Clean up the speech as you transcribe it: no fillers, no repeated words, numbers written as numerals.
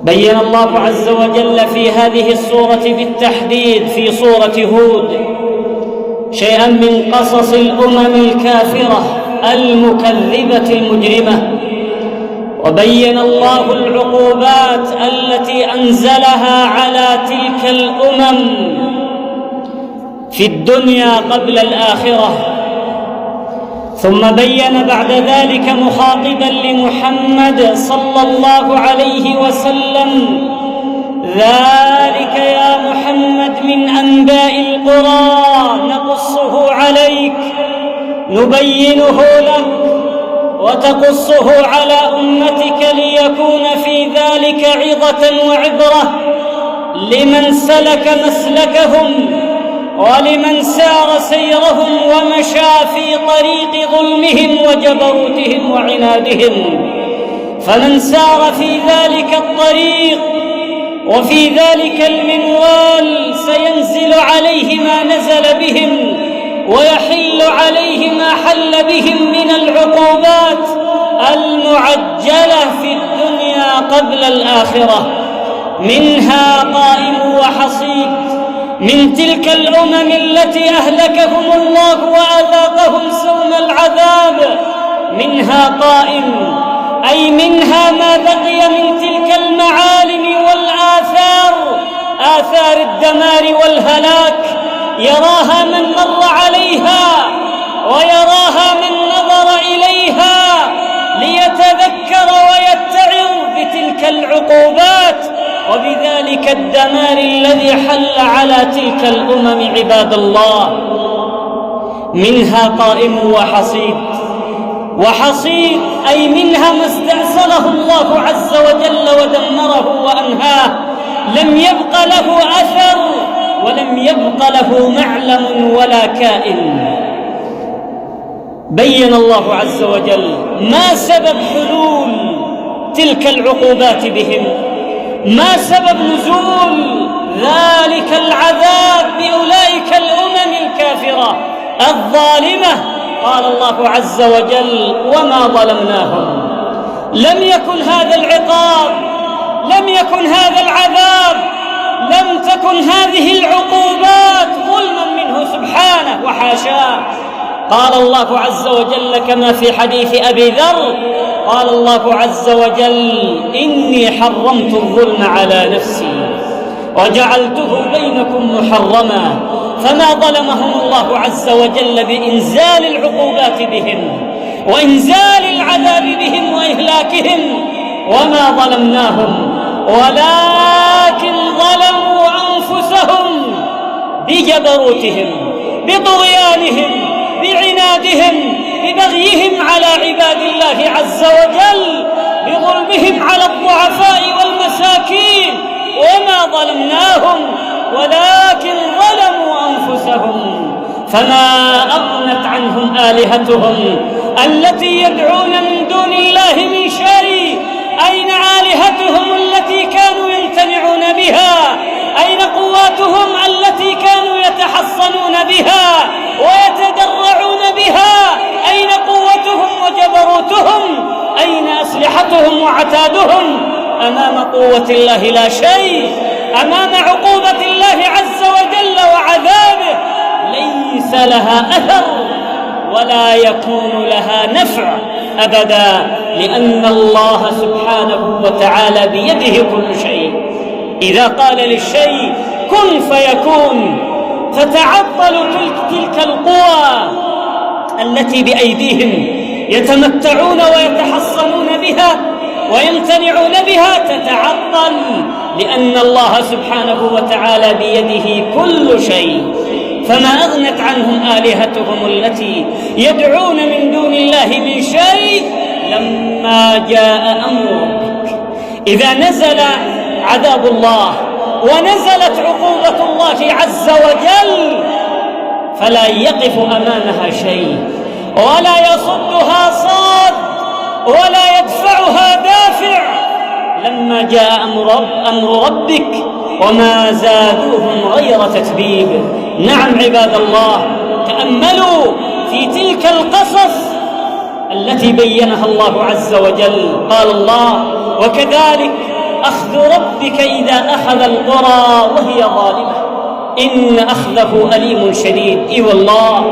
بين الله عز وجل في هذه السورة بالتحديد في سورة هود شيئا من قصص الأمم الكافرة المكذبة المجرمة، وبين الله العقوبات التي أنزلها على تلك الأمم في الدنيا قبل الآخرة. ثم بين بعد ذلك مخاطبا لمحمد صلى الله عليه وسلم: ذلك يا محمد من أنباء القرى نقصه عليك، نبينه لك وتقصه على أمتك ليكون في ذلك عظة وعبرة لمن سلك مسلكهم ولمن سار سيرهم ومشى في طريق ظلمهم وجبروتهم وعنادهم. فمن سار في ذلك الطريق وفي ذلك المنوال سينزل عليه ما نزل بهم ويحل عليه ما حل بهم من العقوبات المعجلة في الدنيا قبل الآخرة، منها قائم وحصيد من تلك الأمم التي أهلكهم الله وأذاقهم سوم العذاب، منها قائم أي منها ما بقي من تلك المعالم والآثار، آثار الدمار والهلاك، يراها من مر عليها ويراها من نظر إليها ليتذكر ويتعظ بتلك العقوبات وبذلك الدمار الذي حل على تلك الأمم. عباد الله، منها قائم وحصيد، وحصيد أي منها ما استأصله الله عز وجل ودمره وأنهاه، لم يبق له أثر ولم يبق له معلم ولا كائن. بين الله عز وجل ما سبب حلول تلك العقوبات بهم، ما سبب نزول ذلك العذاب بأولئك الأمم الكافرة الظالمة. قال الله عز وجل: وما ظلمناهم. لم يكن هذا العقاب، لم يكن هذا العذاب، لم تكن هذه العقوبات ظلما منه سبحانه وحاشاه. قال الله عز وجل كما في حديث أبي ذر، قال الله عز وجل: إني حرمت الظلم على نفسي وجعلته بينكم محرما. فما ظلمهم الله عز وجل بإنزال العقوبات بهم وإنزال العذاب بهم وإهلاكهم، وما ظلمناهم ولكن ظلموا أنفسهم بجبروتهم، بطغيانهم، بعنادهم، ببغيهم على عباد الله عز وجل، بظلمهم على الضعفاء والمساكين. وما ظلمناهم ولكن ظلموا أنفسهم. فما أغنت عنهم آلهتهم التي يدعون من دون الله من شيء. أين آلهتهم التي كانوا يمتنعون بها؟ أين قواتهم التي كانوا يتحصنون بها ويتدرعون بها؟ أين قوتهم وجبروتهم؟ أين أسلحتهم وعتادهم؟ أمام قوة الله لا شيء، أمام عقوبة الله عز وجل وعذابه ليس لها أثر ولا يكون لها نفع أبدا، لأن الله سبحانه وتعالى بيده كل شيء. إذا قال للشيء كن فيكون، تتعطل تلك القوى التي بأيديهم يتمتعون ويتحصنون بها ويمتنعون بها، تتعطل، لأن الله سبحانه وتعالى بيده كل شيء. فما أغنت عنهم آلهتهم التي يدعون من دون الله من شيء لما جاء أمر ربك. إذا نزل عذاب الله ونزلت عقوبة الله عز وجل فلا يقف أمامها شيء، ولا يصدها صاد، ولا يدفعها دافع. لما جاء أمر ربك وما زادوهم غير تتبيب. نعم عباد الله، تأملوا في تلك القصص التي بينها الله عز وجل. قال الله: وكذلك أخذ ربك إذا أخذ القرى وهي ظالمة إن أخذه أليم شديد. إي والله